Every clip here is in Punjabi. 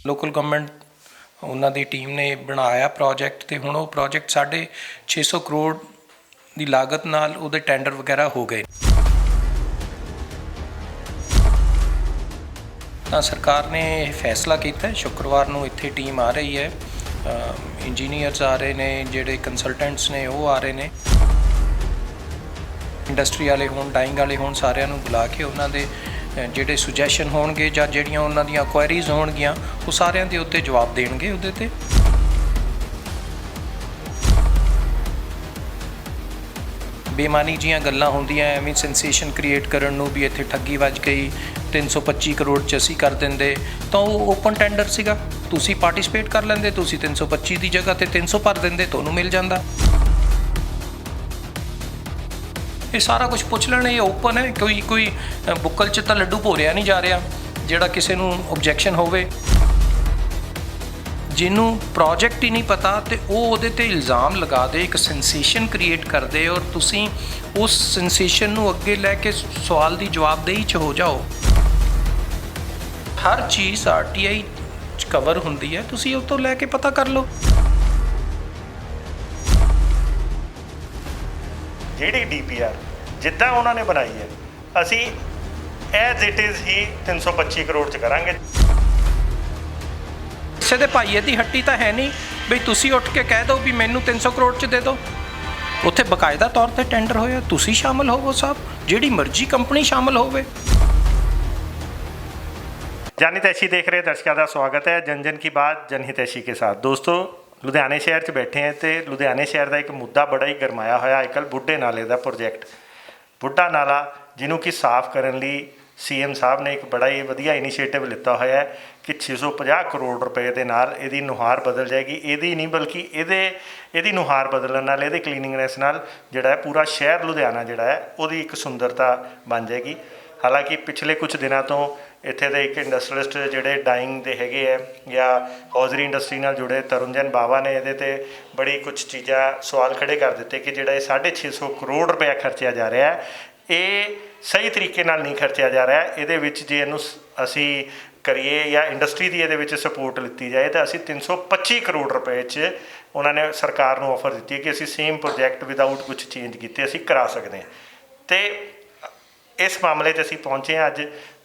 ਲੋਕਲ ਗਵਰਨਮੈਂਟ ਉਹਨਾਂ ਦੀ ਟੀਮ ਨੇ ਬਣਾਇਆ ਪ੍ਰੋਜੈਕਟ ਅਤੇ ਹੁਣ ਉਹ ਪ੍ਰੋਜੈਕਟ 650 ਕਰੋੜ ਦੀ ਲਾਗਤ ਨਾਲ ਉਹਦੇ ਟੈਂਡਰ ਵਗੈਰਾ ਹੋ ਗਏ। ਤਾਂ ਸਰਕਾਰ ਨੇ ਇਹ ਫੈਸਲਾ ਕੀਤਾ, ਸ਼ੁੱਕਰਵਾਰ ਨੂੰ ਇੱਥੇ ਟੀਮ ਆ ਰਹੀ ਹੈ, ਇੰਜੀਨੀਅਰਸ ਆ ਰਹੇ ਨੇ, ਜਿਹੜੇ ਕੰਸਲਟੈਂਟਸ ਨੇ ਉਹ ਆ ਰਹੇ ਨੇ, ਇੰਡਸਟਰੀ ਵਾਲੇ ਹੋਣ, ਡਾਈਂਗ ਵਾਲੇ ਹੋਣ, ਸਾਰਿਆਂ ਨੂੰ ਬੁਲਾ ਕੇ ਉਹਨਾਂ ਦੇ ਜਿਹੜੇ ਸੁਜੈਸ਼ਨ ਹੋਣਗੇ ਜਾਂ ਜਿਹੜੀਆਂ ਉਹਨਾਂ ਦੀਆਂ ਕੁਐਰੀਜ਼ ਹੋਣਗੀਆਂ ਉਹ ਸਾਰਿਆਂ ਦੇ ਉੱਤੇ ਜਵਾਬ ਦੇਣਗੇ। ਉਹਦੇ 'ਤੇ ਬੇਮਾਨੀ ਜੀਆਂ ਗੱਲਾਂ ਹੁੰਦੀਆਂ ਐਵੇਂ ਸੈਂਸੇਸ਼ਨ ਕ੍ਰੀਏਟ ਕਰਨ ਨੂੰ ਵੀ ਇੱਥੇ ਠੱਗੀ ਵੱਜ ਗਈ, 325 ਕਰੋੜ 'ਚ ਅਸੀਂ ਕਰ ਦਿੰਦੇ, ਤਾਂ ਉਹ ਓਪਨ ਟੈਂਡਰ ਸੀਗਾ, ਤੁਸੀਂ ਪਾਰਟੀਸਪੇਟ ਕਰ ਲੈਂਦੇ, ਤੁਸੀਂ 325 ਦੀ ਜਗ੍ਹਾ 'ਤੇ 300 ਭਰ ਦਿੰਦੇ, ਤੁਹਾਨੂੰ ਮਿਲ ਜਾਂਦਾ। ਇਹ ਸਾਰਾ ਕੁਝ ਪੁੱਛ ਲੈਣ, ਇਹ ਓਪਨ ਹੈ, ਕੋਈ ਬੁੱਕਲ 'ਚ ਤਾਂ ਲੱਡੂ ਭੋਰਿਆ ਨਹੀਂ ਜਾ ਰਿਹਾ ਜਿਹੜਾ ਕਿਸੇ ਨੂੰ ਓਬਜੈਕਸ਼ਨ ਹੋਵੇ। ਜਿਹਨੂੰ ਪ੍ਰੋਜੈਕਟ ਹੀ ਨਹੀਂ ਪਤਾ ਅਤੇ ਉਹ ਉਹਦੇ 'ਤੇ ਇਲਜ਼ਾਮ ਲਗਾ ਦੇ, ਇੱਕ ਸੈਂਸੇਸ਼ਨ ਕ੍ਰੀਏਟ ਕਰਦੇ, ਔਰ ਤੁਸੀਂ ਉਸ ਸੈਂਸੇਸ਼ਨ ਨੂੰ ਅੱਗੇ ਲੈ ਕੇ ਸਵਾਲ ਦੀ ਜਵਾਬਦੇਹੀ 'ਚ ਹੋ ਜਾਓ। ਹਰ ਚੀਜ਼ RTI 'ਚ ਕਵਰ ਹੁੰਦੀ ਹੈ, ਤੁਸੀਂ ਉਹ ਤੋਂ ਲੈ ਕੇ ਪਤਾ ਕਰ ਲਓ। ਜਿਹੜੀ DPR ਜਿੱਦਾਂ ਉਹਨਾਂ ਨੇ ਬਣਾਈ ਹੈ, ਅਸੀਂ ਐਜ਼ ਇਟ ਇਜ਼ ਹੀ 325 ਕਰੋੜ 'ਚ ਕਰਾਂਗੇ। ਕਿਸੇ ਦੇ ਭਾਈਏ ਦੀ ਹੱਟੀ ਤਾਂ ਹੈ ਨਹੀਂ ਬਈ ਤੁਸੀਂ ਉੱਠ ਕੇ ਕਹਿ ਦਿਓ ਵੀ ਮੈਨੂੰ 300 ਕਰੋੜ 'ਚ ਦੇ ਦਿਓ। ਉੱਥੇ ਬਕਾਇਦਾ ਤੌਰ 'ਤੇ ਟੈਂਡਰ ਹੋਇਆ, ਤੁਸੀਂ ਸ਼ਾਮਲ ਹੋਵੋ, ਸਾਹਿਬ ਜਿਹੜੀ ਮਰਜ਼ੀ ਕੰਪਨੀ ਸ਼ਾਮਲ ਹੋਵੇ। जनहितैषी देख रहे दर्शकों का स्वागत है जन जन की बात जनहितैषी के साथ। दोस्तों, लुधियाने शहर 'ਚ बैठे हैं तो लुधियाने शहर का एक मुद्दा बड़ा ही गरमाया होया अजकल बुढ़े नाले का प्रोजैक्ट। बुढ़ा नाला जिन्हों की साफ करने लिए CM साहब ने एक बड़ा ही वधिया इनीशिएटिव लिता होया है कि 650 करोड़ रुपए के नाल इहदी नुहार बदल जाएगी। इहदी नहीं बल्कि इहदी नुहार बदलने नाल इहदी क्लीनिंगनैस नाल जिहड़ा है पूरा शहर लुधियाना जिहड़ा है उहदी एक सुंदरता बन जाएगी। हालांकि पिछले कुछ दिनों तो ਇੱਥੇ ਦੇ ਇੱਕ ਇੰਡਸਟਰੀਲਿਸਟ ਜਿਹੜੇ ਡਾਈਂਗ ਦੇ ਹੈਗੇ ਹੈ ਜਾਂ ਹੌਜ਼ਰੀ ਇੰਡਸਟਰੀ ਨਾਲ ਜੁੜੇ ਤਰੁਣਜਨ ਬਾਵਾ ਨੇ ਇਹਦੇ 'ਤੇ ਬੜੀ ਕੁਛ ਚੀਜ਼ਾਂ ਸਵਾਲ ਖੜੇ ਕਰ ਦਿੱਤੇ ਕਿ ਜਿਹੜਾ ਇਹ 650 ਕਰੋੜ ਰੁਪਇਆ ਖਰਚਿਆ ਜਾ ਰਿਹਾ ਇਹ ਸਹੀ ਤਰੀਕੇ ਨਾਲ ਨਹੀਂ ਖਰਚਿਆ ਜਾ ਰਿਹਾ। ਇਹਦੇ ਵਿੱਚ ਜੇ ਇਹਨੂੰ ਅਸੀਂ ਕਰੀਏ ਜਾਂ ਇੰਡਸਟਰੀ ਦੀ ਇਹਦੇ ਵਿੱਚ ਸਪੋਰਟ ਲਿੱਤੀ ਜਾਏ ਤਾਂ ਅਸੀਂ 325 ਕਰੋੜ ਰੁਪਏ 'ਚ ਉਹਨਾਂ ਨੇ ਸਰਕਾਰ ਨੂੰ ਆਫਰ ਦਿੱਤੀ ਕਿ ਅਸੀਂ ਸੇਮ ਪ੍ਰੋਜੈਕਟ ਵਿਦਾਊਟ ਕੁਛ ਚੇਂਜ ਕੀਤੇ ਅਸੀਂ ਕਰਾ ਸਕਦੇ ਹਾਂ। ਅਤੇ इस मामले 'ਚ ਅਸੀਂ ਪਹੁੰਚੇ ਹਾਂ ਅੱਜ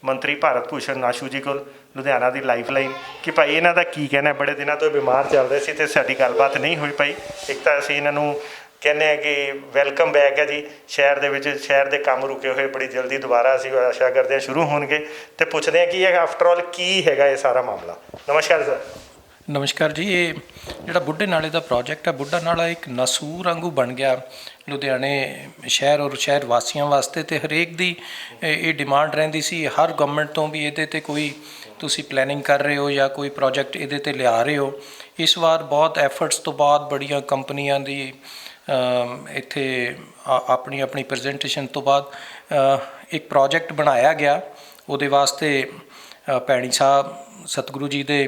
ਮੰਤਰੀ ਭਾਰਤ ਭੂਸ਼ਣ ਆਸ਼ੂ ਜੀ ਕੋਲ, ਲੁਧਿਆਣਾ ਦੀ ਲਾਈਫਲਾਈਨ, ਕਿ ਭਾਈ ਇਹਨਾਂ ਦਾ ਕੀ ਕਹਿਣਾ। ਬੜੇ ਦਿਨਾਂ ਤੋਂ ਬਿਮਾਰ ਚੱਲ ਰਹੇ ਸੀ ਅਤੇ ਸਾਡੀ ਗੱਲਬਾਤ ਨਹੀਂ ਹੋਈ ਪਾਈ। ਇੱਕ ਤਾਂ ਅਸੀਂ ਇਹਨਾਂ ਨੂੰ ਕਹਿੰਦੇ ਹਾਂ ਕਿ ਵੈਲਕਮ ਬੈਕ ਹੈ ਜੀ ਸ਼ਹਿਰ ਦੇ ਵਿੱਚ, ਸ਼ਹਿਰ ਦੇ ਕੰਮ ਰੁਕੇ ਹੋਏ ਬੜੀ ਜਲਦੀ ਦੁਬਾਰਾ ਅਸੀਂ ਆਸ਼ਾ ਕਰਦੇ ਹਾਂ ਸ਼ੁਰੂ ਹੋਣਗੇ, ਅਤੇ ਪੁੱਛਦੇ ਹਾਂ ਕਿ ਇਹ ਆਫਟਰ ਆਲ ਕੀ ਹੈਗਾ ਇਹ ਸਾਰਾ ਮਾਮਲਾ। ਨਮਸਕਾਰ ਸਰ। ਨਮਸਕਾਰ ਜੀ। ਇਹ ਜਿਹੜਾ ਬੁੱਢੇ ਨਾਲੇ ਦਾ ਪ੍ਰੋਜੈਕਟ ਹੈ, ਬੁੱਢਾ ਨਾਲਾ ਇੱਕ ਨਸੂਰ ਵਾਂਗੂ ਬਣ ਗਿਆ ਲੁਧਿਆਣੇ ਸ਼ਹਿਰ ਔਰ ਸ਼ਹਿਰ ਵਾਸੀਆਂ ਵਾਸਤੇ, ਅਤੇ ਹਰੇਕ ਦੀ ਇਹ ਡਿਮਾਂਡ ਰਹਿੰਦੀ ਸੀ ਹਰ ਗਵਰਨਮੈਂਟ ਤੋਂ ਵੀ ਇਹਦੇ 'ਤੇ ਕੋਈ ਤੁਸੀਂ ਪਲੈਨਿੰਗ ਕਰ ਰਹੇ ਹੋ ਜਾਂ ਕੋਈ ਪ੍ਰੋਜੈਕਟ ਇਹਦੇ 'ਤੇ ਲਿਆ ਰਹੇ ਹੋ। ਇਸ ਵਾਰ ਬਹੁਤ ਐਫਰਟਸ ਤੋਂ ਬਾਅਦ ਬੜੀਆਂ ਕੰਪਨੀਆਂ ਦੀ ਇੱਥੇ ਆਪਣੀ ਪ੍ਰੈਜੈਂਟੇਸ਼ਨ ਤੋਂ ਬਾਅਦ ਇੱਕ ਪ੍ਰੋਜੈਕਟ ਬਣਾਇਆ ਗਿਆ। ਉਹਦੇ ਵਾਸਤੇ ਭੈਣੀ ਸਾਹਿਬ ਸਤਿਗੁਰੂ ਜੀ ਦੇ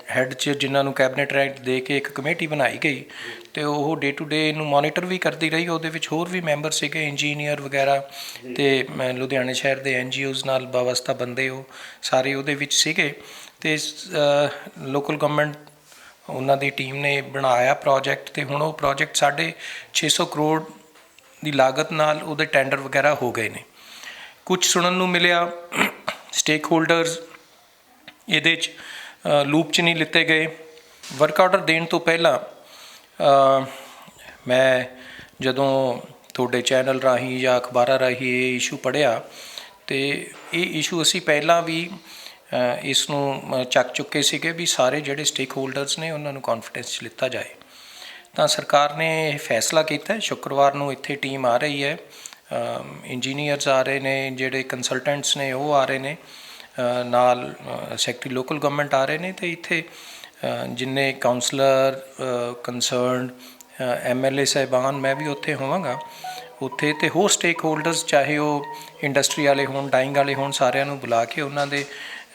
ਹੈੱਡ 'ਚ ਜਿਨ੍ਹਾਂ ਨੂੰ ਕੈਬਨਿਟ ਰੈਂਕ ਦੇ ਕੇ ਇੱਕ ਕਮੇਟੀ ਬਣਾਈ ਗਈ ਅਤੇ ਉਹ ਡੇ ਟੂ ਡੇ ਇਹਨੂੰ ਮੋਨੀਟਰ ਵੀ ਕਰਦੀ ਰਹੀ। ਉਹਦੇ ਵਿੱਚ ਹੋਰ ਵੀ ਮੈਂਬਰ ਸੀਗੇ, ਇੰਜੀਨੀਅਰ ਵਗੈਰਾ, ਅਤੇ ਲੁਧਿਆਣੇ ਸ਼ਹਿਰ ਦੇ NGOs ਨਾਲ ਵਾਬਸਤਾ ਬੰਦੇ ਉਹ ਸਾਰੇ ਉਹਦੇ ਵਿੱਚ ਸੀਗੇ। ਅਤੇ ਲੋਕਲ ਗਵਰਨਮੈਂਟ ਉਹਨਾਂ ਦੀ ਟੀਮ ਨੇ ਬਣਾਇਆ ਪ੍ਰੋਜੈਕਟ, ਅਤੇ ਹੁਣ ਉਹ ਪ੍ਰੋਜੈਕਟ 650 ਕਰੋੜ ਦੀ ਲਾਗਤ ਨਾਲ ਉਹਦੇ ਟੈਂਡਰ ਵਗੈਰਾ ਹੋ ਗਏ ਨੇ। ਕੁਛ ਸੁਣਨ ਨੂੰ ਮਿਲਿਆ ਸਟੇਕ ਹੋਲਡਰਸ ਇਹਦੇ 'ਚ ਲੂਪ 'ਚ ਨਹੀਂ ਲਿੱਤੇ ਗਏ। ਵਰਕ ਆਰਡਰ ਦੇਣ ਤੋਂ ਪਹਿਲਾਂ ਮੈਂ ਜਦੋਂ ਤੁਹਾਡੇ ਚੈਨਲ ਰਾਹੀਂ ਜਾਂ ਅਖਬਾਰਾਂ ਰਾਹੀਂ ਇਹ ਇਸ਼ੂ ਪੜ੍ਹਿਆ, ਅਤੇ ਇਹ ਇਸ਼ੂ ਅਸੀਂ ਪਹਿਲਾਂ ਵੀ ਇਸ ਨੂੰ ਚੱਕ ਚੁੱਕੇ ਸੀਗੇ ਵੀ ਸਾਰੇ ਜਿਹੜੇ ਸਟੇਕ ਹੋਲਡਰਸ ਨੇ ਉਹਨਾਂ ਨੂੰ ਕੌਨਫੀਡੈਂਸ 'ਚ ਲਿੱਤਾ ਜਾਏ। ਤਾਂ ਸਰਕਾਰ ਨੇ ਇਹ ਫੈਸਲਾ ਕੀਤਾ, ਸ਼ੁੱਕਰਵਾਰ ਨੂੰ ਇੱਥੇ ਟੀਮ ਆ ਰਹੀ ਹੈ, ਇੰਜੀਨੀਅਰਸ ਆ ਰਹੇ ਨੇ, ਜਿਹੜੇ ਕੰਸਲਟੈਂਟਸ ਨੇ ਉਹ ਆ ਰਹੇ ਨੇ, ਨਾਲ ਸੈਕਟਰੀ ਲੋਕਲ ਗਵਰਨਮੈਂਟ ਆ ਰਹੇ ਨੇ, ਅਤੇ ਇੱਥੇ ਜਿੰਨੇ ਕਾਉਂਸਲਰ ਕੰਸਰਨਡ MLA ਸਾਹਿਬਾਨ, ਮੈਂ ਵੀ ਉੱਥੇ ਹੋਵਾਂਗਾ ਉੱਥੇ, ਅਤੇ ਹੋਰ ਸਟੇਕ ਹੋਲਡਰਸ ਚਾਹੇ ਉਹ ਇੰਡਸਟਰੀ ਵਾਲੇ ਹੋਣ, ਡਾਈਂਗ ਵਾਲੇ ਹੋਣ, ਸਾਰਿਆਂ ਨੂੰ ਬੁਲਾ ਕੇ ਉਹਨਾਂ ਦੇ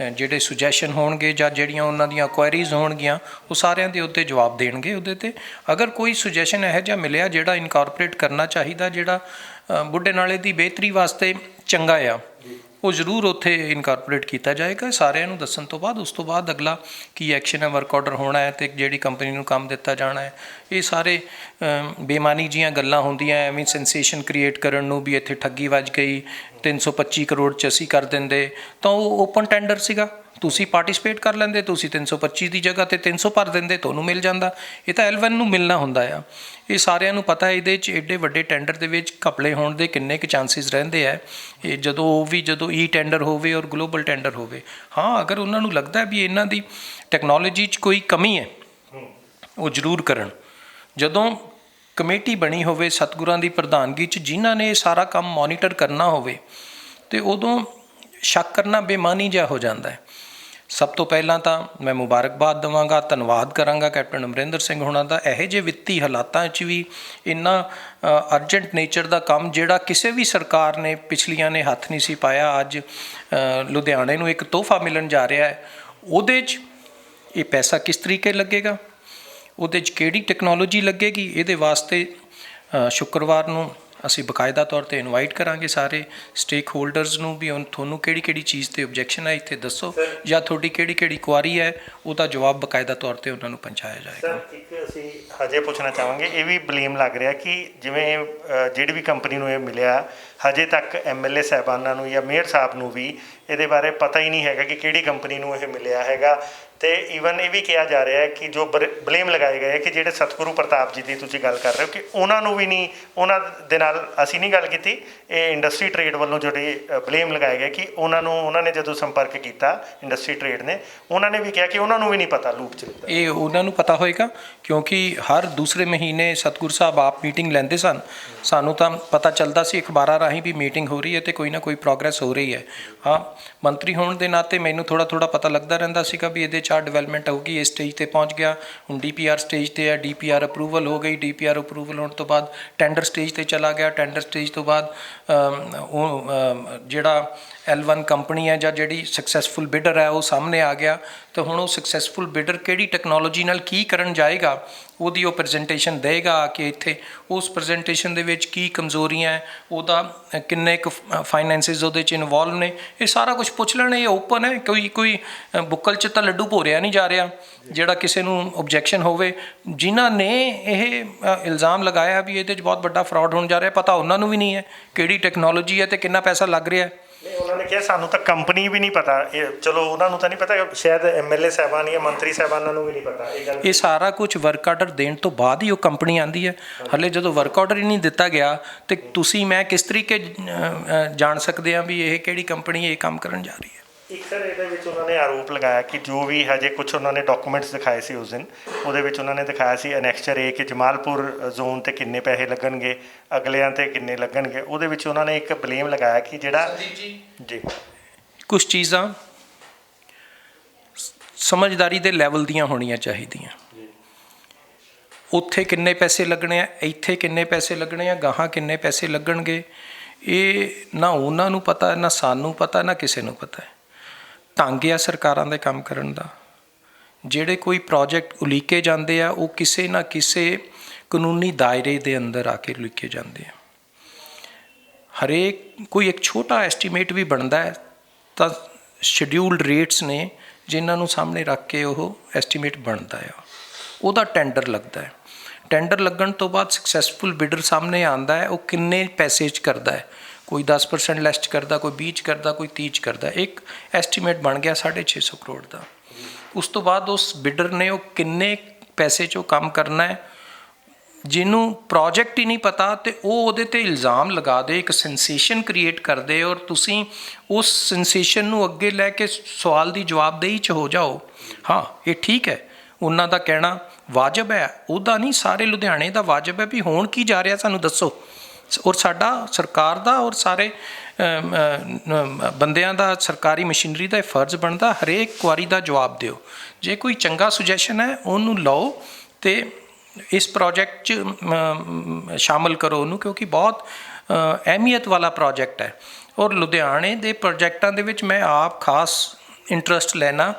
ਜਿਹੜੇ ਸੁਜੈਸ਼ਨ ਹੋਣਗੇ ਜਾਂ ਜਿਹੜੀਆਂ ਉਹਨਾਂ ਦੀਆਂ ਕੁਐਰੀਜ਼ ਹੋਣਗੀਆਂ ਉਹ ਸਾਰਿਆਂ ਦੇ ਉੱਤੇ ਜਵਾਬ ਦੇਣਗੇ। ਉਹਦੇ 'ਤੇ ਅਗਰ ਕੋਈ ਸੁਜੈਸ਼ਨ ਇਹੋ ਜਿਹਾ ਮਿਲਿਆ ਜਿਹੜਾ ਇਨਕਾਰਪੋਰੇਟ ਕਰਨਾ ਚਾਹੀਦਾ, ਜਿਹੜਾ ਬੁੱਢੇ ਨਾਲੇ ਦੀ ਬਿਹਤਰੀ ਵਾਸਤੇ ਚੰਗਾ ਆ, ਉਹ ਜ਼ਰੂਰ ਉੱਥੇ ਇਨਕਾਰਪੋਰੇਟ ਕੀਤਾ ਜਾਏਗਾ ਸਾਰਿਆਂ ਨੂੰ ਦੱਸਣ ਤੋਂ ਬਾਅਦ। ਉਸ ਤੋਂ ਬਾਅਦ ਅਗਲਾ ਕੀ ਐਕਸ਼ਨ ਹੈ, ਵਰਕ ਆਰਡਰ ਹੋਣਾ ਹੈ ਅਤੇ ਜਿਹੜੀ ਕੰਪਨੀ ਨੂੰ ਕੰਮ ਦਿੱਤਾ ਜਾਣਾ ਹੈ। ਇਹ ਸਾਰੇ ਬੇਈਮਾਨੀ ਜੀਆਂ ਗੱਲਾਂ ਹੁੰਦੀਆਂ, ਐਵੇਂ ਸੈਂਸੇਸ਼ਨ ਕ੍ਰੀਏਟ ਕਰਨ ਨੂੰ ਵੀ ਇੱਥੇ ਠੱਗੀ ਵੱਜ ਗਈ, 325 ਕਰੋੜ 'ਚ ਅਸੀਂ ਕਰ ਦਿੰਦੇ, ਤਾਂ ਉਹ ਓਪਨ ਟੈਂਡਰ ਸੀਗਾ, ਤੁਸੀਂ ਪਾਰਟੀਸਪੇਟ ਕਰ ਲੈਂਦੇ, ਤੁਸੀਂ 325 ਦੀ ਜਗ੍ਹਾ 'ਤੇ 300 ਭਰ ਦਿੰਦੇ, ਤੁਹਾਨੂੰ ਮਿਲ ਜਾਂਦਾ। ਇਹ ਤਾਂ L1 ਨੂੰ ਮਿਲਣਾ ਹੁੰਦਾ ਆ। ਇਹ ਸਾਰਿਆਂ ਨੂੰ ਪਤਾ, ਇਹਦੇ 'ਚ ਐਡੇ ਵੱਡੇ ਟੈਂਡਰ ਦੇ ਵਿੱਚ ਘਪਲੇ ਹੋਣ ਦੇ ਕਿੰਨੇ ਕੁ ਚਾਂਸਿਸ ਰਹਿੰਦੇ ਆ। ਇਹ ਜਦੋਂ ਈ ਟੈਂਡਰ ਹੋਵੇ ਔਰ ਗਲੋਬਲ ਟੈਂਡਰ ਹੋਵੇ, ਹਾਂ ਅਗਰ ਉਹਨਾਂ ਨੂੰ ਲੱਗਦਾ ਵੀ ਇਹਨਾਂ ਦੀ ਟੈਕਨੋਲੋਜੀ 'ਚ ਕੋਈ ਕਮੀ ਹੈ, ਉਹ ਜ਼ਰੂਰ ਕਰਨ। ਜਦੋਂ ਕਮੇਟੀ ਬਣੀ ਹੋਵੇ ਸਤਿਗੁਰਾਂ ਦੀ ਪ੍ਰਧਾਨਗੀ 'ਚ, ਜਿਨ੍ਹਾਂ ਨੇ ਇਹ ਸਾਰਾ ਕੰਮ ਮੋਨੀਟਰ ਕਰਨਾ ਹੋਵੇ, ਅਤੇ ਉਦੋਂ ਸ਼ੱਕ ਕਰਨਾ ਬੇਈਮਾਨੀ ਜਿਹਾ ਹੋ ਜਾਂਦਾ ਹੈ। ਸਭ ਤੋਂ ਪਹਿਲਾਂ ਤਾਂ ਮੈਂ ਮੁਬਾਰਕਬਾਦ ਦੇਵਾਂਗਾ, ਧੰਨਵਾਦ ਕਰਾਂਗਾ ਕੈਪਟਨ ਅਮਰਿੰਦਰ ਸਿੰਘ ਹੋਣਾ ਦਾ। ਇਹੋ ਜਿਹੇ ਵਿੱਤੀ ਹਾਲਾਤਾਂ 'ਚ ਵੀ ਇੰਨਾ ਅਰਜੈਂਟ ਨੇਚਰ ਦਾ ਕੰਮ, ਜਿਹੜਾ ਕਿਸੇ ਵੀ ਸਰਕਾਰ ਨੇ ਪਿਛਲੀਆਂ ਨੇ ਹੱਥ ਨਹੀਂ ਸੀ ਪਾਇਆ, ਅੱਜ ਲੁਧਿਆਣੇ ਨੂੰ ਇੱਕ ਤੋਹਫਾ ਮਿਲਣ ਜਾ ਰਿਹਾ ਹੈ। ਉਹਦੇ 'ਚ ਇਹ ਪੈਸਾ ਕਿਸ ਤਰੀਕੇ ਲੱਗੇਗਾ, ਉਹਦੇ 'ਚ ਕਿਹੜੀ ਟੈਕਨੋਲੋਜੀ ਲੱਗੇਗੀ, ਇਹਦੇ ਵਾਸਤੇ ਸ਼ੁੱਕਰਵਾਰ ਨੂੰ ਅਸੀਂ ਬਕਾਇਦਾ ਤੌਰ 'ਤੇ ਇਨਵਾਈਟ ਕਰਾਂਗੇ ਸਾਰੇ ਸਟੇਕ ਹੋਲਡਰਸ ਨੂੰ ਵੀ। ਤੁਹਾਨੂੰ ਕਿਹੜੀ ਕਿਹੜੀ ਚੀਜ਼ 'ਤੇ ਓਬਜੈਕਸ਼ਨ ਹੈ ਇੱਥੇ ਦੱਸੋ, ਜਾਂ ਤੁਹਾਡੀ ਕਿਹੜੀ ਕਿਹੜੀ ਕੁਆਰੀ ਹੈ, ਉਹਦਾ ਜਵਾਬ ਬਕਾਇਦਾ ਤੌਰ 'ਤੇ ਉਹਨਾਂ ਨੂੰ ਪਹੁੰਚਾਇਆ ਜਾਏਗਾ। ਸਰ ਇੱਕ ਅਸੀਂ ਹਜੇ ਪੁੱਛਣਾ ਚਾਹਾਂਗੇ, ਇਹ ਵੀ ਬਲੇਮ ਲੱਗ ਰਿਹਾ ਕਿ ਜਿਵੇਂ ਜਿਹੜੀ ਵੀ ਕੰਪਨੀ ਨੂੰ ਇਹ ਮਿਲਿਆ, ਹਜੇ ਤੱਕ MLA ਸਾਹਿਬਾਨਾਂ ਨੂੰ ਜਾਂ ਮੇਅਰ ਸਾਹਿਬ ਨੂੰ ਵੀ ਇਹਦੇ ਬਾਰੇ ਪਤਾ ਹੀ ਨਹੀਂ ਹੈਗਾ ਕਿ ਕਿਹੜੀ ਕੰਪਨੀ ਨੂੰ ਇਹ ਮਿਲਿਆ ਹੈਗਾ। ਅਤੇ ਈਵਨ ਇਹ ਵੀ ਕਿਹਾ ਜਾ ਰਿਹਾ ਹੈ ਕਿ ਜੋ ਬਲੇਮ ਲਗਾਏ ਗਏ ਕਿ ਜਿਹੜੇ ਸਤਿਗੁਰੂ ਪ੍ਰਤਾਪ ਜੀ ਦੀ ਤੁਸੀਂ ਗੱਲ ਕਰ ਰਹੇ ਹੋ, ਕਿ ਉਹਨਾਂ ਨੂੰ ਵੀ ਨਹੀਂ, ਉਹਨਾਂ ਦੇ ਨਾਲ ਅਸੀਂ ਨਹੀਂ ਗੱਲ ਕੀਤੀ, ਇਹ ਇੰਡਸਟਰੀ ਟ੍ਰੇਡ ਵੱਲੋਂ ਜਿਹੜੇ ਬਲੇਮ ਲਗਾਏ ਗਏ ਕਿ ਉਹਨਾਂ ਨੇ ਜਦੋਂ ਸੰਪਰਕ ਕੀਤਾ ਇੰਡਸਟਰੀ ਟ੍ਰੇਡ ਨੇ, ਉਹਨਾਂ ਨੇ ਵੀ ਕਿਹਾ ਕਿ ਉਹਨਾਂ ਨੂੰ ਵੀ ਨਹੀਂ ਪਤਾ ਲੂਪ 'ਚ। ਇਹ ਉਹਨਾਂ ਨੂੰ ਪਤਾ ਹੋਏਗਾ, ਕਿਉਂਕਿ ਹਰ ਦੂਸਰੇ ਮਹੀਨੇ ਸਤਿਗੁਰੂ ਸਾਹਿਬ ਆਪ ਮੀਟਿੰਗ ਲੈਂਦੇ ਸਨ। ਸਾਨੂੰ ਤਾਂ ਪਤਾ ਚੱਲਦਾ ਸੀ ਅਖਬਾਰਾਂ ਰਾਹੀਂ ਵੀ ਮੀਟਿੰਗ ਹੋ ਰਹੀ ਹੈ ਅਤੇ ਕੋਈ ਨਾ ਕੋਈ ਪ੍ਰੋਗਰੈਸ ਹੋ ਰਹੀ ਹੈ। ਹਾਂ, ਮੰਤਰੀ ਹੋਣ ਦੇ ਨਾਤੇ ਮੈਨੂੰ ਥੋੜ੍ਹਾ ਪਤਾ ਲੱਗਦਾ ਰਹਿੰਦਾ ਸੀਗਾ ਵੀ ਇਹਦੇ 'ਚ ਆਹ ਡਿਵੈਲਪਮੈਂਟ ਹੋਊਗੀ, ਇਸ ਸਟੇਜ 'ਤੇ ਪਹੁੰਚ ਗਿਆ, ਹੁਣ DPR ਸਟੇਜ 'ਤੇ ਹੈ, DPR ਅਪਰੂਵਲ ਹੋ ਗਈ, DPR ਅਪਰੂਵਲ ਹੋਣ ਤੋਂ ਬਾਅਦ ਟੈਂਡਰ ਸਟੇਜ 'ਤੇ ਚਲਾ ਗਿਆ, ਟੈਂਡਰ ਸਟੇਜ ਤੋਂ ਬਾਅਦ ਉਹ ਜਿਹੜਾ L1 ਕੰਪਨੀ ਹੈ ਜਾਂ ਜਿਹੜੀ ਸਕਸੈਸਫੁਲ ਬਿਡਰ ਹੈ ਉਹ ਸਾਹਮਣੇ ਆ ਗਿਆ। ਤਾਂ ਹੁਣ ਉਹ ਸਕਸੈਸਫੁਲ ਬਿਡਰ ਕਿਹੜੀ ਟੈਕਨੋਲੋਜੀ ਨਾਲ ਕੀ ਕਰਨ ਜਾਏਗਾ, ਉਹਦੀ ਉਹ ਪ੍ਰੈਜੈਂਟੇਸ਼ਨ ਦੇਗਾ ਕਿ ਇੱਥੇ ਉਸ ਪ੍ਰੈਜੈਂਟੇਸ਼ਨ ਦੇ ਵਿੱਚ ਕੀ ਕਮਜ਼ੋਰੀਆਂ ਹੈ, ਉਹਦਾ ਕਿੰਨੇ ਕੁ ਫਾਈਨੈਂਸਿਸ ਉਹਦੇ 'ਚ ਇਨਵੋਲਵ ਨੇ, ਇਹ ਸਾਰਾ ਕੁਝ ਪੁੱਛ ਲੈਣਾ। ਇਹ ਓਪਨ ਹੈ, ਕੋਈ ਬੁੱਕਲ 'ਚ ਤਾਂ ਲੱਡੂ ਭੋਰਿਆ ਨਹੀਂ ਜਾ ਰਿਹਾ ਜਿਹੜਾ ਕਿਸੇ ਨੂੰ ਓਬਜੈਕਸ਼ਨ ਹੋਵੇ। ਜਿਨ੍ਹਾਂ ਨੇ ਇਹ ਇਲਜ਼ਾਮ ਲਗਾਇਆ ਵੀ ਇਹਦੇ 'ਚ ਬਹੁਤ ਵੱਡਾ ਫਰਾਡ ਹੋਣ ਜਾ ਰਿਹਾ, ਪਤਾ ਉਹਨਾਂ ਨੂੰ ਵੀ ਨਹੀਂ ਹੈ ਕਿਹੜੀ ਟੈਕਨੋਲੋਜੀ ਹੈ ਅਤੇ ਕਿੰਨਾ ਪੈਸਾ ਲੱਗ ਰਿਹਾ। ਨਹੀਂ, ਉਹਨਾਂ ਨੇ ਕਿਹਾ ਸਾਨੂੰ ਤਾਂ ਕੰਪਨੀ ਵੀ ਨਹੀਂ ਪਤਾ। ਇਹ ਚਲੋ ਉਹਨਾਂ ਨੂੰ ਤਾਂ ਨਹੀਂ ਪਤਾ, ਸ਼ਾਇਦ MLA ਸਾਹਿਬਾਨ ਜਾਂ ਮੰਤਰੀ ਸਾਹਿਬਾਨਾਂ ਨੂੰ ਵੀ ਨਹੀਂ ਪਤਾ ਇਹ ਗੱਲ। ਇਹ ਸਾਰਾ ਕੁਝ ਵਰਕ ਆਰਡਰ ਦੇਣ ਤੋਂ ਬਾਅਦ ਹੀ ਉਹ ਕੰਪਨੀ ਆਉਂਦੀ ਹੈ। ਹਾਲੇ ਜਦੋਂ ਵਰਕ ਆਰਡਰ ਹੀ ਨਹੀਂ ਦਿੱਤਾ ਗਿਆ ਤਾਂ ਤੁਸੀਂ ਮੈਂ ਕਿਸ ਤਰੀਕੇ ਜਾਣ ਸਕਦੇ ਹਾਂ ਵੀ ਇਹ ਕਿਹੜੀ ਕੰਪਨੀ ਇਹ ਕੰਮ ਕਰਨ ਜਾ ਰਹੀ ਹੈ। ਇੱਕ ਸਰ ਇਹਦੇ ਵਿੱਚ ਉਹਨਾਂ ਨੇ ਆਰੋਪ ਲਗਾਇਆ ਕਿ ਜੋ ਵੀ ਹਜੇ ਕੁਛ ਉਹਨਾਂ ਨੇ ਡਾਕੂਮੈਂਟਸ ਦਿਖਾਏ ਸੀ ਉਸ ਦਿਨ, ਉਹਦੇ ਵਿੱਚ ਉਹਨਾਂ ਨੇ ਦਿਖਾਇਆ ਸੀ ਅਨੈਕਸਚਰ A ਕਿ ਜਮਾਲਪੁਰ ਜ਼ੋਨ 'ਤੇ ਕਿੰਨੇ ਪੈਸੇ ਲੱਗਣਗੇ, ਅਗਲਿਆਂ 'ਤੇ ਕਿੰਨੇ ਲੱਗਣਗੇ। ਉਹਦੇ ਵਿੱਚ ਉਹਨਾਂ ਨੇ ਇੱਕ ਬਲੇਮ ਲਗਾਇਆ ਕਿ ਜਿਹੜਾ ਜੀ ਕੁਛ ਚੀਜ਼ਾਂ ਸਮਝਦਾਰੀ ਦੇ ਲੈਵਲ ਦੀਆਂ ਹੋਣੀਆਂ ਚਾਹੀਦੀਆਂ। ਉੱਥੇ ਕਿੰਨੇ ਪੈਸੇ ਲੱਗਣੇ ਆ, ਇੱਥੇ ਕਿੰਨੇ ਪੈਸੇ ਲੱਗਣੇ ਆ, ਗਾਹਾਂ ਕਿੰਨੇ ਪੈਸੇ ਲੱਗਣਗੇ, ਇਹ ਨਾ ਉਹਨਾਂ ਨੂੰ ਪਤਾ, ਨਾ ਸਾਨੂੰ ਪਤਾ, ਨਾ ਕਿਸੇ ਨੂੰ ਪਤਾ ਹੈ। ਢੰਗ ਆ ਸਰਕਾਰਾਂ ਦੇ ਕੰਮ ਕਰਨ ਦਾ। ਜਿਹੜੇ ਕੋਈ ਪ੍ਰੋਜੈਕਟ ਉਲੀਕੇ ਜਾਂਦੇ ਆ ਉਹ ਕਿਸੇ ਨਾ ਕਿਸੇ ਕਾਨੂੰਨੀ ਦਾਇਰੇ ਦੇ ਅੰਦਰ ਆ ਕੇ ਉਲੀਕੇ ਜਾਂਦੇ ਆ। ਹਰੇਕ ਕੋਈ ਇੱਕ ਛੋਟਾ ਐਸਟੀਮੇਟ ਵੀ ਬਣਦਾ ਹੈ ਤਾਂ ਸ਼ਡਿਊਲਡ ਰੇਟਸ ਨੇ ਜਿਨ੍ਹਾਂ ਨੂੰ ਸਾਹਮਣੇ ਰੱਖ ਕੇ ਉਹ ਐਸਟੀਮੇਟ ਬਣਦਾ ਆ, ਉਹਦਾ ਟੈਂਡਰ ਲੱਗਦਾ ਹੈ। ਟੈਂਡਰ ਲੱਗਣ ਤੋਂ ਬਾਅਦ ਸਕਸੈਸਫੁਲ ਬਿਡਰ ਸਾਹਮਣੇ ਆਉਂਦਾ ਹੈ, ਉਹ ਕਿੰਨੇ ਪੈਸੇ 'ਚ ਕਰਦਾ ਹੈ। ਕੋਈ 10% ਲੈਸ 'ਚ ਕਰਦਾ, ਕੋਈ 20 'ਚ ਕਰਦਾ, ਕੋਈ 30 'ਚ ਕਰਦਾ। ਇੱਕ ਐਸਟੀਮੇਟ ਬਣ ਗਿਆ 650 ਕਰੋੜ ਦਾ। ਉਸ ਤੋਂ ਬਾਅਦ ਉਸ ਬਿਡਰ ਨੇ ਉਹ ਕਿੰਨੇ ਪੈਸੇ 'ਚ ਉਹ ਕੰਮ ਕਰਨਾ ਹੈ, ਜਿਹਨੂੰ ਪ੍ਰੋਜੈਕਟ ਹੀ ਨਹੀਂ ਪਤਾ ਅਤੇ ਉਹ ਉਹਦੇ 'ਤੇ ਇਲਜ਼ਾਮ ਲਗਾ ਦੇ, ਇੱਕ ਸੈਂਸੇਸ਼ਨ ਕ੍ਰੀਏਟ ਕਰਦੇ, ਔਰ ਤੁਸੀਂ ਉਸ ਸੈਂਸੇਸ਼ਨ ਨੂੰ ਅੱਗੇ ਲੈ ਕੇ ਸਵਾਲ ਦੀ ਜਵਾਬਦੇਹੀ 'ਚ ਹੋ ਜਾਓ। ਹਾਂ, ਇਹ ਠੀਕ ਹੈ, ਉਹਨਾਂ ਦਾ ਕਹਿਣਾ ਵਾਜਬ ਹੈ, ਉਹਦਾ ਨਹੀਂ, ਸਾਰੇ ਲੁਧਿਆਣੇ ਦਾ ਵਾਜਬ ਹੈ ਵੀ ਹੋਣ ਕੀ ਜਾ ਰਿਹਾ ਸਾਨੂੰ ਦੱਸੋ। ਔਰ ਸਾਡਾ ਸਰਕਾਰ ਦਾ ਔਰ ਸਾਰੇ ਬੰਦਿਆਂ ਦਾ, ਸਰਕਾਰੀ ਮਸ਼ੀਨਰੀ ਦਾ ਇਹ ਫਰਜ਼ ਬਣਦਾ ਹਰੇਕ ਕੁਆਰੀ ਦਾ ਜਵਾਬ ਦਿਓ। ਜੇ ਕੋਈ ਚੰਗਾ ਸੁਜੈਸ਼ਨ ਹੈ ਉਹਨੂੰ ਲਓ ਅਤੇ ਇਸ ਪ੍ਰੋਜੈਕਟ 'ਚ ਸ਼ਾਮਲ ਕਰੋ ਉਹਨੂੰ, ਕਿਉਂਕਿ ਬਹੁਤ ਅਹਿਮੀਅਤ ਵਾਲਾ ਪ੍ਰੋਜੈਕਟ ਹੈ। ਔਰ ਲੁਧਿਆਣੇ ਦੇ ਪ੍ਰੋਜੈਕਟਾਂ ਦੇ ਵਿੱਚ ਮੈਂ ਆਪ ਖਾਸ ਇੰਟਰਸਟ ਲੈਣਾ।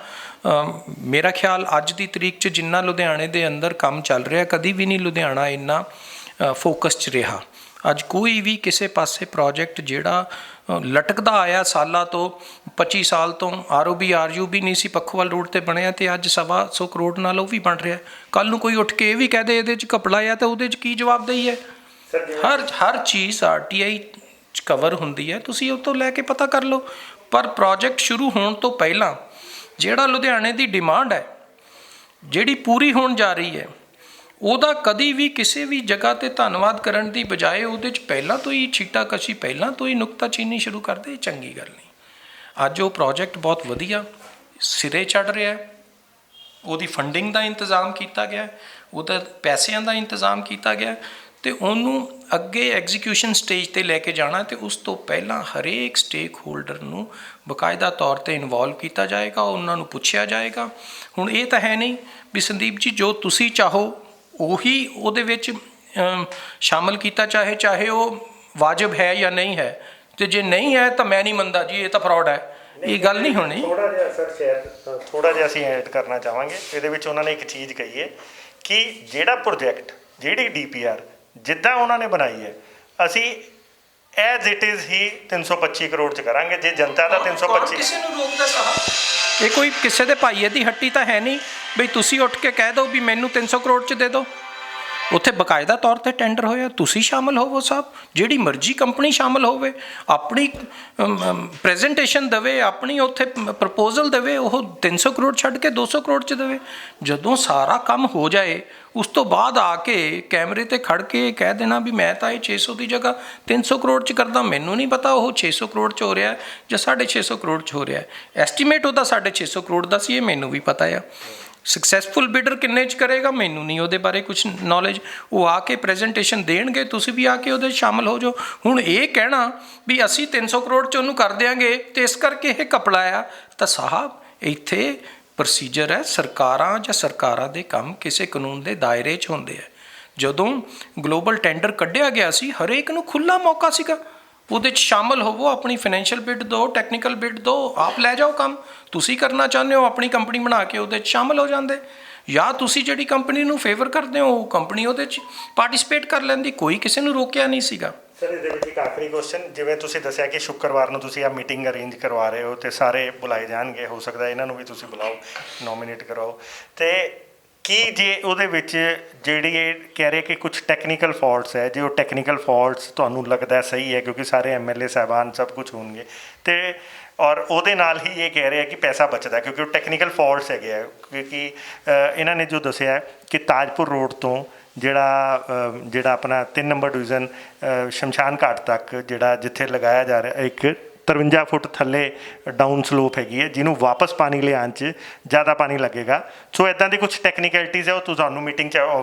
ਮੇਰਾ ਖਿਆਲ ਅੱਜ ਦੀ ਤਰੀਕ 'ਚ ਜਿੰਨਾ ਲੁਧਿਆਣੇ ਦੇ ਅੰਦਰ ਕੰਮ ਚੱਲ ਰਿਹਾ, ਕਦੀ ਵੀ ਨਹੀਂ ਲੁਧਿਆਣਾ ਇੰਨਾ ਫੋਕਸ 'ਚ ਰਿਹਾ। ਅੱਜ ਕੋਈ ਵੀ ਕਿਸੇ ਪਾਸੇ ਪ੍ਰੋਜੈਕਟ ਜਿਹੜਾ ਲਟਕਦਾ ਆਇਆ ਸਾਲਾਂ ਤੋਂ 25 ਸਾਲ ਤੋਂ। ROB RUB ਨਹੀਂ ਸੀ ਪੱਖੋਵਾਲ ਰੋਡ ਤੇ ਬਣਿਆ ਤੇ ਅੱਜ 125 ਕਰੋੜ ਨਾਲ ਉਹ ਵੀ ਬਣ ਰਿਹਾ। ਕੱਲ ਨੂੰ ਕੋਈ ਉੱਠ ਕੇ ਇਹ ਵੀ ਕਹਿ ਦੇ ਇਹਦੇ 'ਚ ਘਪਲਾ ਆ ਤਾਂ ਉਹਦੇ 'ਚ ਕੀ ਜਵਾਬਦੇਹੀ ਹੈ? ਹਰ ਚੀਜ਼ RTI 'ਚ ਕਵਰ ਹੁੰਦੀ ਹੈ, ਤੁਸੀਂ ਉਹ ਤੋਂ ਲੈ ਕੇ ਪਤਾ ਕਰ ਲਓ। ਪਰ ਪ੍ਰੋਜੈਕਟ ਸ਼ੁਰੂ ਹੋਣ ਤੋਂ ਪਹਿਲਾਂ ਜਿਹੜਾ ਲੁਧਿਆਣੇ ਦੀ ਡਿਮਾਂਡ ਹੈ ਜਿਹੜੀ ਪੂਰੀ ਹੋਣ ਜਾ ਰਹੀ ਹੈ, ਉਹਦਾ ਕਦੀ ਵੀ ਕਿਸੇ ਵੀ ਜਗ੍ਹਾ 'ਤੇ ਧੰਨਵਾਦ ਕਰਨ ਦੀ ਬਜਾਏ ਉਹਦੇ 'ਚ ਪਹਿਲਾਂ ਤੋਂ ਹੀ ਛੀਟਾਕਸ਼ੀ, ਪਹਿਲਾਂ ਤੋਂ ਹੀ ਨੁਕਤਾਚੀਨੀ ਸ਼ੁਰੂ ਕਰਦੇ, ਇਹ ਚੰਗੀ ਗੱਲ ਨਹੀਂ। ਅੱਜ ਉਹ ਪ੍ਰੋਜੈਕਟ ਬਹੁਤ ਵਧੀਆ ਸਿਰੇ ਚੜ੍ਹ ਰਿਹਾ ਹੈ, ਉਹਦੀ ਫੰਡਿੰਗ ਦਾ ਇੰਤਜ਼ਾਮ ਕੀਤਾ ਗਿਆ, ਉਹਦਾ ਪੈਸਿਆਂ ਦਾ ਇੰਤਜ਼ਾਮ ਕੀਤਾ ਗਿਆ ਅਤੇ ਉਹਨੂੰ ਅੱਗੇ ਐਗਜ਼ੀਕਿਊਸ਼ਨ ਸਟੇਜ 'ਤੇ ਲੈ ਕੇ ਜਾਣਾ। ਅਤੇ ਉਸ ਤੋਂ ਪਹਿਲਾਂ ਹਰੇਕ ਸਟੇਕ ਹੋਲਡਰ ਨੂੰ ਬਾਕਾਇਦਾ ਤੌਰ 'ਤੇ ਇਨਵੋਲਵ ਕੀਤਾ ਜਾਏਗਾ, ਉਹਨਾਂ ਨੂੰ ਪੁੱਛਿਆ ਜਾਏਗਾ। ਹੁਣ ਇਹ ਤਾਂ ਹੈ ਨਹੀਂ ਵੀ ਸੰਦੀਪ ਜੀ ਜੋ ਤੁਸੀਂ ਚਾਹੋ ਉਹੀ ਉਹਦੇ ਵਿੱਚ ਸ਼ਾਮਲ ਕੀਤਾ ਚਾਹੇ ਉਹ ਵਾਜਬ ਹੈ ਜਾਂ ਨਹੀਂ ਹੈ, ਅਤੇ ਜੇ ਨਹੀਂ ਹੈ ਤਾਂ ਮੈਂ ਨਹੀਂ ਮੰਨਦਾ ਜੀ ਇਹ ਤਾਂ ਫਰਾਡ ਹੈ, ਇਹ ਗੱਲ ਨਹੀਂ ਹੋਣੀ। ਥੋੜ੍ਹਾ ਜਿਹਾ ਸਰ ਸ਼ਾਇਦ ਥੋੜ੍ਹਾ ਜਿਹਾ ਅਸੀਂ ਐਡ ਕਰਨਾ ਚਾਹਾਂਗੇ ਇਹਦੇ ਵਿੱਚ। ਉਹਨਾਂ ਨੇ ਇੱਕ ਚੀਜ਼ ਕਹੀ ਹੈ ਕਿ ਜਿਹੜਾ ਪ੍ਰੋਜੈਕਟ, ਜਿਹੜੀ DPR ਜਿੱਦਾਂ ਉਹਨਾਂ ਨੇ ਬਣਾਈ ਹੈ, ਅਸੀਂ ਐਜ਼ ਇਟ ਇਜ਼ ਹੀ 325 ਕਰੋੜ 'ਚ ਕਰਾਂਗੇ। ਜੇ ਜਨਤਾ ਦਾ 325 ਕਿਸੇ ਨੂੰ ਰੋਕਦਾ ਸਾਹਿਬ, ਇਹ ਕੋਈ ਕਿਸੇ ਦੇ ਭਾਈਏ ਦੀ ਹੱਟੀ ਤਾਂ ਹੈ ਨਹੀਂ ਬਈ ਤੁਸੀਂ ਉੱਠ ਕੇ ਕਹਿ ਦਿਓ ਵੀ ਮੈਨੂੰ 300 ਕਰੋੜ 'ਚ ਦੇ ਦਿਓ। ਉੱਥੇ ਬਾਕਾਇਦਾ ਤੌਰ 'ਤੇ ਟੈਂਡਰ ਹੋਇਆ, ਤੁਸੀਂ ਸ਼ਾਮਲ ਹੋਵੋ ਸਾਹਿਬ, ਜਿਹੜੀ ਮਰਜ਼ੀ ਕੰਪਨੀ ਸ਼ਾਮਲ ਹੋਵੇ, ਆਪਣੀ ਪ੍ਰੈਜੈਂਟੇਸ਼ਨ ਦੇਵੇ, ਆਪਣੀ ਉੱਥੇ ਪ੍ਰਪੋਜ਼ਲ ਦੇਵੇ, ਉਹ 300 ਕਰੋੜ ਛੱਡ ਕੇ 200 ਕਰੋੜ 'ਚ ਦੇਵੇ। ਜਦੋਂ ਸਾਰਾ ਕੰਮ ਹੋ ਜਾਏ ਉਸ ਤੋਂ ਬਾਅਦ ਆ ਕੇ ਕੈਮਰੇ 'ਤੇ ਖੜ੍ਹ ਕੇ ਕਹਿ ਦੇਣਾ ਵੀ ਮੈਂ ਤਾਂ ਇਹ 600 ਦੀ ਜਗ੍ਹਾ 300 ਕਰੋੜ 'ਚ ਕਰਦਾ, ਮੈਨੂੰ ਨਹੀਂ ਪਤਾ ਉਹ 600 ਕਰੋੜ 'ਚ ਹੋ ਰਿਹਾ ਜਾਂ 650 ਕਰੋੜ 'ਚ ਹੋ ਰਿਹਾ। ਐਸਟੀਮੇਟ ਉਹਦਾ 650 ਕਰੋੜ ਦਾ ਸੀ, ਇਹ ਮੈਨੂੰ ਵੀ ਪਤਾ ਆ। ਸਕਸੈਸਫੁਲ ਬਿਡਰ ਕਿੰਨੇ 'ਚ ਕਰੇਗਾ ਮੈਨੂੰ ਨਹੀਂ ਉਹਦੇ ਬਾਰੇ ਕੁਛ ਨੌਲੇਜ। ਉਹ ਆ ਕੇ ਪ੍ਰੈਜੈਂਟੇਸ਼ਨ ਦੇਣਗੇ, ਤੁਸੀਂ ਵੀ ਆ ਕੇ ਉਹਦੇ ਸ਼ਾਮਲ ਹੋ ਜਾਓ। ਹੁਣ ਇਹ ਕਹਿਣਾ ਵੀ ਅਸੀਂ 300 ਕਰੋੜ 'ਚ ਉਹਨੂੰ ਕਰ ਦਿਆਂਗੇ ਅਤੇ ਇਸ ਕਰਕੇ ਇਹ ਘਪਲਾ ਆ, ਤਾਂ ਸਾਹਿਬ ਇੱਥੇ ਪ੍ਰੋਸੀਜਰ ਹੈ। ਸਰਕਾਰਾਂ ਦੇ ਕੰਮ ਕਿਸੇ ਕਾਨੂੰਨ ਦੇ ਦਾਇਰੇ 'ਚ ਹੁੰਦੇ ਆ। ਜਦੋਂ ਗਲੋਬਲ ਟੈਂਡਰ ਕੱਢਿਆ ਗਿਆ ਸੀ, ਹਰੇਕ ਨੂੰ ਖੁੱਲ੍ਹਾ ਮੌਕਾ ਸੀਗਾ, ਉਹਦੇ 'ਚ ਸ਼ਾਮਲ ਹੋਵੋ, ਆਪਣੀ ਫਾਈਨੈਂਸ਼ੀਅਲ ਬਿਡ ਦਿਓ, ਟੈਕਨੀਕਲ ਬਿਡ ਦਿਓ, ਆਪ ਲੈ ਜਾਓ ਕੰਮ। ਤੁਸੀਂ ਕਰਨਾ ਚਾਹੁੰਦੇ ਹੋ ਆਪਣੀ ਕੰਪਨੀ ਬਣਾ ਕੇ ਉਹਦੇ 'ਚ ਸ਼ਾਮਲ ਹੋ ਜਾਂਦੇ, ਜਾਂ ਤੁਸੀਂ ਜਿਹੜੀ ਕੰਪਨੀ ਨੂੰ ਫੇਵਰ ਕਰਦੇ ਹੋ ਉਹ ਕੰਪਨੀ ਉਹਦੇ 'ਚ ਪਾਰਟੀਸਪੇਟ ਕਰ ਲੈਂਦੀ, ਕੋਈ ਕਿਸੇ ਨੂੰ ਰੋਕਿਆ ਨਹੀਂ ਸੀਗਾ। ਸਰ ਇਹਦੇ ਵਿੱਚ ਇੱਕ ਆਖਰੀ ਕੁਐਸਚਨ, ਜਿਵੇਂ ਤੁਸੀਂ ਦੱਸਿਆ ਕਿ ਸ਼ੁੱਕਰਵਾਰ ਨੂੰ ਤੁਸੀਂ ਆ ਮੀਟਿੰਗ ਅਰੇਂਜ ਕਰਵਾ ਰਹੇ ਹੋ ਅਤੇ ਸਾਰੇ ਬੁਲਾਏ ਜਾਣਗੇ, ਹੋ ਸਕਦਾ ਇਹਨਾਂ ਨੂੰ ਵੀ ਤੁਸੀਂ ਬੁਲਾਓ, ਨੋਮੀਨੇਟ ਕਰਵਾਓ। ਅਤੇ ਕੀ ਜੇ ਉਹਦੇ ਵਿੱਚ ਜਿਹੜੀ ਇਹ ਕਹਿ ਰਹੇ ਕਿ ਕੁਝ ਟੈਕਨੀਕਲ ਫਾਲਟਸ ਹੈ, ਜੇ ਉਹ ਟੈਕਨੀਕਲ ਫਾਲਟਸ ਤੁਹਾਨੂੰ ਲੱਗਦਾ ਸਹੀ ਹੈ ਕਿਉਂਕਿ ਸਾਰੇ MLA ਸਾਹਿਬਾਨ ਸਭ ਕੁਝ ਹੋਣਗੇ, ਅਤੇ ਔਰ ਉਹਦੇ ਨਾਲ ਹੀ ਇਹ ਕਹਿ ਰਿਹਾ ਕਿ ਪੈਸਾ ਬਚਦਾ ਕਿਉਂਕਿ ਉਹ ਟੈਕਨੀਕਲ ਫਾਲਟਸ ਹੈਗੇ ਆ। ਕਿਉਂਕਿ ਇਹਨਾਂ ਨੇ ਜੋ ਦੱਸਿਆ ਕਿ ਤਾਜਪੁਰ ਰੋਡ ਤੋਂ ਜਿਹੜਾ ਆਪਣਾ 3 ਨੰਬਰ ਡਿਵੀਜ਼ਨ ਸ਼ਮਸ਼ਾਨ ਘਾਟ ਤੱਕ ਜਿਹੜਾ ਜਿੱਥੇ ਲਗਾਇਆ ਜਾ ਰਿਹਾ, ਇੱਕ 53 ਫੁੱਟ ਥੱਲੇ ਡਾਊਨ ਸਲੋਪ ਹੈਗੀ ਹੈ, ਜਿਹਨੂੰ ਵਾਪਸ ਪਾਣੀ ਲਿਆਉਣ 'ਚ ਜ਼ਿਆਦਾ ਪਾਣੀ ਲੱਗੇਗਾ। ਸੋ ਇੱਦਾਂ ਦੀ ਕੁਝ ਟੈਕਨੀਕੈਲਿਟੀਜ਼ ਹੈ, ਉਹ ਤੁਹਾਨੂੰ ਮੀਟਿੰਗ 'ਚ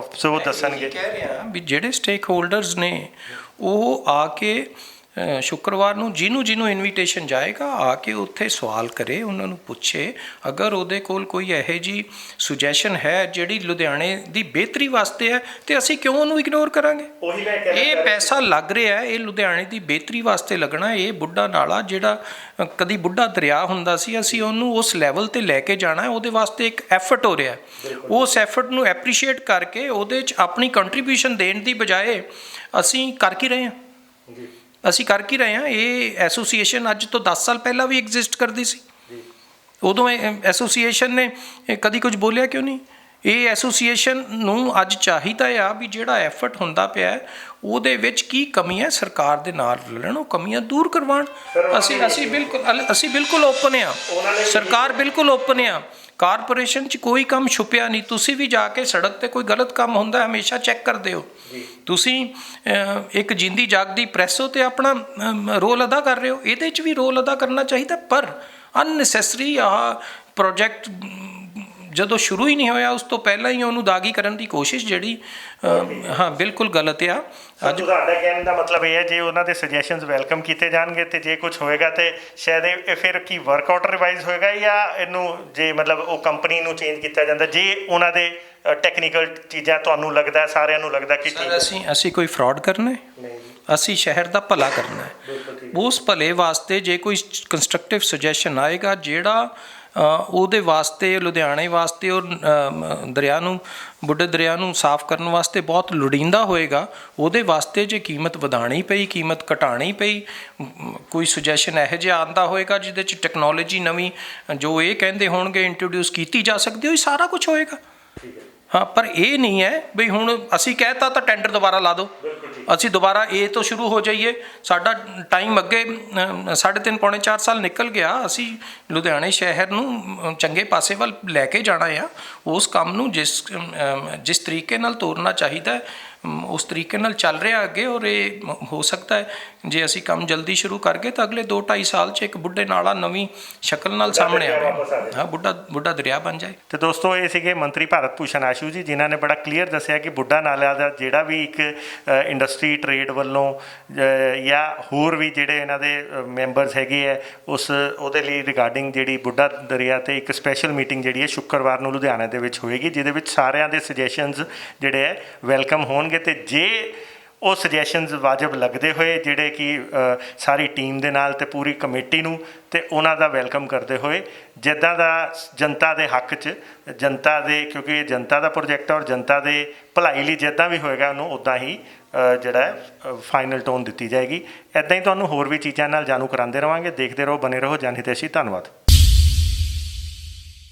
ਉਹ ਦੱਸਣਗੇ। ਕਹਿ ਰਿਹਾ ਵੀ ਜਿਹੜੇ ਸਟੇਕ ਹੋਲਡਰਸ ਨੇ ਉਹ ਆ ਕੇ ਸ਼ੁੱਕਰਵਾਰ ਨੂੰ ਜਿਹਨੂੰ ਇਨਵੀਟੇਸ਼ਨ ਜਾਏਗਾ ਆ ਕੇ ਉੱਥੇ ਸਵਾਲ ਕਰੇ, ਉਹਨਾਂ ਨੂੰ ਪੁੱਛੇ। ਅਗਰ ਉਹਦੇ ਕੋਲ ਕੋਈ ਇਹੋ ਜਿਹੀ ਸੁਜੈਸ਼ਨ ਹੈ ਜਿਹੜੀ ਲੁਧਿਆਣੇ ਦੀ ਬਿਹਤਰੀ ਵਾਸਤੇ ਹੈ ਅਤੇ ਅਸੀਂ ਕਿਉਂ ਉਹਨੂੰ ਇਗਨੋਰ ਕਰਾਂਗੇ? ਇਹ ਪੈਸਾ ਲੱਗ ਰਿਹਾ, ਇਹ ਲੁਧਿਆਣੇ ਦੀ ਬਿਹਤਰੀ ਵਾਸਤੇ ਲੱਗਣਾ। ਇਹ ਬੁੱਢਾ ਨਾਲਾ ਜਿਹੜਾ ਕਦੀ ਬੁੱਢਾ ਦਰਿਆ ਹੁੰਦਾ ਸੀ, ਅਸੀਂ ਉਹਨੂੰ ਉਸ ਲੈਵਲ 'ਤੇ ਲੈ ਕੇ ਜਾਣਾ, ਉਹਦੇ ਵਾਸਤੇ ਇੱਕ ਐਫਰਟ ਹੋ ਰਿਹਾ। ਉਸ ਐਫਰਟ ਨੂੰ ਐਪਰੀਸ਼ੀਏਟ ਕਰਕੇ ਉਹਦੇ 'ਚ ਆਪਣੀ ਕੰਟਰੀਬਿਊਸ਼ਨ ਦੇਣ ਦੀ ਬਜਾਏ ਅਸੀਂ ਕਰ ਕੀ ਰਹੇ ਹਾਂ? ਇਹ ਐਸੋਸੀਏਸ਼ਨ ਅੱਜ ਤੋਂ 10 ਸਾਲ ਪਹਿਲਾਂ ਵੀ ਐਗਜ਼ਿਸਟ ਕਰਦੀ ਸੀ। ਉਦੋਂ ਇਹ ਐਸੋਸੀਏਸ਼ਨ ਨੇ ਕਦੀ ਕੁਝ ਬੋਲਿਆ ਕਿਉਂ ਨਹੀਂ? ਇਹ ਐਸੋਸੀਏਸ਼ਨ ਨੂੰ ਅੱਜ ਚਾਹੀਦਾ ਆ ਵੀ ਜਿਹੜਾ ਐਫਰਟ ਹੁੰਦਾ ਪਿਆ ਉਹਦੇ ਵਿੱਚ ਕੀ ਕਮੀ ਹੈ, ਸਰਕਾਰ ਦੇ ਨਾਲ ਰਲਣ, ਉਹ ਕਮੀਆਂ ਦੂਰ ਕਰਵਾਉਣ। ਅਸੀਂ ਬਿਲਕੁਲ ਓਪਨ ਆ, ਸਰਕਾਰ ਬਿਲਕੁਲ ਓਪਨ ਆ। ਕਾਰਪੋਰੇਸ਼ਨ 'ਚ ਕੋਈ ਕੰਮ ਛੁਪਿਆ ਨਹੀਂ। ਤੁਸੀਂ ਵੀ ਜਾ ਕੇ ਸੜਕ 'ਤੇ ਕੋਈ ਗਲਤ ਕੰਮ ਹੁੰਦਾ ਹਮੇਸ਼ਾ ਚੈੱਕ ਕਰਦੇ ਹੋ। ਤੁਸੀਂ ਇੱਕ ਜਿੰਦੀ ਜਾਗਦੀ ਪ੍ਰੈਸ ਹੋ ਅਤੇ ਆਪਣਾ ਰੋਲ ਅਦਾ ਕਰ ਰਹੇ ਹੋ, ਇਹਦੇ 'ਚ ਵੀ ਰੋਲ ਅਦਾ ਕਰਨਾ ਚਾਹੀਦਾ। ਪਰ ਅਨਨੈਸੈਸਰੀ ਆਹ ਪ੍ਰੋਜੈਕਟ ਜਦੋਂ ਸ਼ੁਰੂ ਹੀ ਨਹੀਂ ਹੋਇਆ ਉਸ ਤੋਂ ਪਹਿਲਾਂ ਹੀ ਉਹਨੂੰ ਦਾਗੀ ਕਰਨ ਦੀ ਕੋਸ਼ਿਸ਼ ਜਿਹੜੀ ਬਿਲਕੁਲ ਗਲਤ ਆ। ਅੱਜ ਤੁਹਾਡਾ ਕਹਿਣ ਦਾ ਮਤਲਬ ਇਹ ਹੈ ਜੇ ਉਹਨਾਂ ਦੇ ਸੁਜੈਸ਼ਨਸ ਵੈਲਕਮ ਕੀਤੇ ਜਾਣਗੇ ਅਤੇ ਜੇ ਕੁਝ ਹੋਏਗਾ ਤਾਂ ਸ਼ਾਇਦ ਇਹ ਫਿਰ ਕੀ ਵਰਕਆਊਟ ਰਿਵਾਈਜ਼ ਹੋਏਗਾ ਜਾਂ ਇਹਨੂੰ ਜੇ ਮਤਲਬ ਉਹ ਕੰਪਨੀ ਨੂੰ ਚੇਂਜ ਕੀਤਾ ਜਾਂਦਾ ਜੇ ਉਹਨਾਂ ਦੇ ਟੈਕਨੀਕਲ ਚੀਜ਼ਾਂ ਤੁਹਾਨੂੰ ਲੱਗਦਾ, ਸਾਰਿਆਂ ਨੂੰ ਲੱਗਦਾ ਕਿ ਅਸੀਂ ਕੋਈ ਫਰਾਡ ਕਰਨਾ ਹੈ? ਅਸੀਂ ਸ਼ਹਿਰ ਦਾ ਭਲਾ ਕਰਨਾ ਹੈ। ਉਸ ਭਲੇ ਵਾਸਤੇ ਜੇ ਕੋਈ ਕੰਸਟਰਕਟਿਵ ਸੁਜੈਸ਼ਨ ਆਏਗਾ ਜਿਹੜਾ ਉਹਦੇ ਵਾਸਤੇ ਲੁਧਿਆਣੇ ਵਾਸਤੇ ਔਰ ਦਰਿਆ ਨੂੰ ਬੁੱਢੇ ਦਰਿਆ ਨੂੰ ਸਾਫ਼ ਕਰਨ ਵਾਸਤੇ ਬਹੁਤ ਲੋੜੀਂਦਾ ਹੋਏਗਾ। ਉਹਦੇ ਵਾਸਤੇ ਜੇ ਕੀਮਤ ਵਧਾਉਣੀ ਪਈ, ਕੀਮਤ ਘਟਾਉਣੀ ਪਈ, ਕੋਈ ਸੁਜੈਸ਼ਨ ਇਹੋ ਜਿਹਾ ਆਉਂਦਾ ਹੋਏਗਾ ਜਿਹਦੇ 'ਚ ਟੈਕਨੋਲੋਜੀ ਨਵੀਂ ਜੋ ਇਹ ਕਹਿੰਦੇ ਹੋਣਗੇ ਇੰਟਰੋਡਿਊਸ ਕੀਤੀ ਜਾ ਸਕਦੀ, ਉਹ ਸਾਰਾ ਕੁਝ ਹੋਏਗਾ। ਹਾਂ, ਪਰ ਇਹ ਨਹੀਂ ਹੈ ਵੀ ਹੁਣ ਅਸੀਂ ਕਹਿਤਾ ਤਾਂ ਟੈਂਡਰ ਦੁਬਾਰਾ ਲਾ ਦਿਓ, ਅਸੀਂ ਦੁਬਾਰਾ A ਤੋਂ ਸ਼ੁਰੂ ਹੋ ਜਾਈਏ। ਸਾਡਾ ਟਾਈਮ ਅੱਗੇ 3.5 ਪੌਣੇ 4 ਸਾਲ ਨਿਕਲ ਗਿਆ। ਅਸੀਂ ਲੁਧਿਆਣੇ ਸ਼ਹਿਰ ਨੂੰ ਚੰਗੇ ਪਾਸੇ ਵੱਲ ਲੈ ਕੇ ਜਾਣਾ ਆ। ਉਸ ਕੰਮ ਨੂੰ ਜਿਸ ਤਰੀਕੇ ਨਾਲ ਤੋਰਨਾ ਚਾਹੀਦਾ ਉਸ ਤਰੀਕੇ ਨਾਲ ਚੱਲ ਰਿਹਾ ਅੱਗੇ। ਔਰ ਇਹ ਹੋ ਸਕਦਾ ਹੈ ਜੇ ਅਸੀਂ ਕੰਮ ਜਲਦੀ ਸ਼ੁਰੂ ਕਰ ਗਏ ਤਾਂ ਅਗਲੇ 2-2.5 ਸਾਲ 'ਚ ਇੱਕ ਬੁੱਢੇ ਨਾਲਾ ਨਵੀਂ ਸ਼ਕਲ ਨਾਲ ਸਾਹਮਣੇ ਆਵੇ। ਹਾਂ, ਬੁੱਢਾ ਦਰਿਆ ਬਣ ਜਾਏ। ਤੇ ਦੋਸਤੋ, ਇਹ ਸੀਗੇ ਮੰਤਰੀ ਭਾਰਤ ਭੂਸ਼ਣ ਆਸ਼ੂ ਜੀ, ਜਿਨ੍ਹਾਂ ਨੇ ਬੜਾ ਕਲੀਅਰ ਦੱਸਿਆ ਕਿ ਬੁੱਢਾ ਨਾਲਾ ਦਾ ਜਿਹੜਾ ਵੀ ਇੱਕ ਇੰਡਸਟਰੀ ਟਰੇਡ ਵੱਲੋਂ ਜਾਂ ਹੋਰ ਵੀ ਜਿਹੜੇ ਇਹਨਾਂ ਦੇ ਮੈਂਬਰਸ ਹੈਗੇ ਹੈ ਉਹਦੇ ਲਈ ਰਿਗਾਰਡਿੰਗ ਜਿਹੜੀ ਬੁੱਢਾ ਦਰਿਆ 'ਤੇ ਇੱਕ ਸਪੈਸ਼ਲ ਮੀਟਿੰਗ ਜਿਹੜੀ ਹੈ ਸ਼ੁੱਕਰਵਾਰ ਨੂੰ ਲੁਧਿਆਣੇ ਦੇ ਵਿੱਚ ਹੋਏਗੀ, ਜਿਹਦੇ ਵਿੱਚ ਸਾਰਿਆਂ ਦੇ ਸੁਜੈਸ਼ਨਸ ਜਿਹੜੇ ਹੈ ਵੈਲਕਮ ਹੋਣਗੇ। ਤੇ ਜੇ ਉਹ ਸੁਜੈਸ਼ਨਸ ਵਾਜਬ ਲੱਗਦੇ ਹੋਏ ਜਿਹੜੇ ਕਿ ਸਾਰੀ ਟੀਮ ਦੇ ਨਾਲ ਤੇ ਪੂਰੀ ਕਮੇਟੀ ਨੂੰ ਤੇ ਉਹਨਾਂ ਦਾ ਵੈਲਕਮ ਕਰਦੇ ਹੋਏ, ਜਿੱਦਾਂ ਦਾ ਜਨਤਾ ਦੇ ਹੱਕ 'ਚ ਜਨਤਾ ਦੇ, ਕਿਉਂਕਿ ਇਹ ਜਨਤਾ ਦਾ ਪ੍ਰੋਜੈਕਟ ਹੈ ਔਰ ਜਨਤਾ ਦੇ ਭਲਾਈ ਲਈ ਜਿੱਦਾਂ ਵੀ ਹੋਏਗਾ ਉਹਨੂੰ ਉੱਦਾਂ ਹੀ ਜਿਹੜਾ ਫਾਈਨਲ ਟੋਨ ਦਿੱਤੀ ਜਾਏਗੀ। ਇੱਦਾਂ ਹੀ ਤੁਹਾਨੂੰ ਹੋਰ ਵੀ ਚੀਜ਼ਾਂ ਨਾਲ ਜਾਣੂ ਕਰਾਉਂਦੇ ਰਹਾਂਗੇ। ਦੇਖਦੇ ਰਹੋ, ਬਣੇ ਰਹੋ ਜਨ ਹਿਤੈਸ਼ੀ। ਧੰਨਵਾਦ।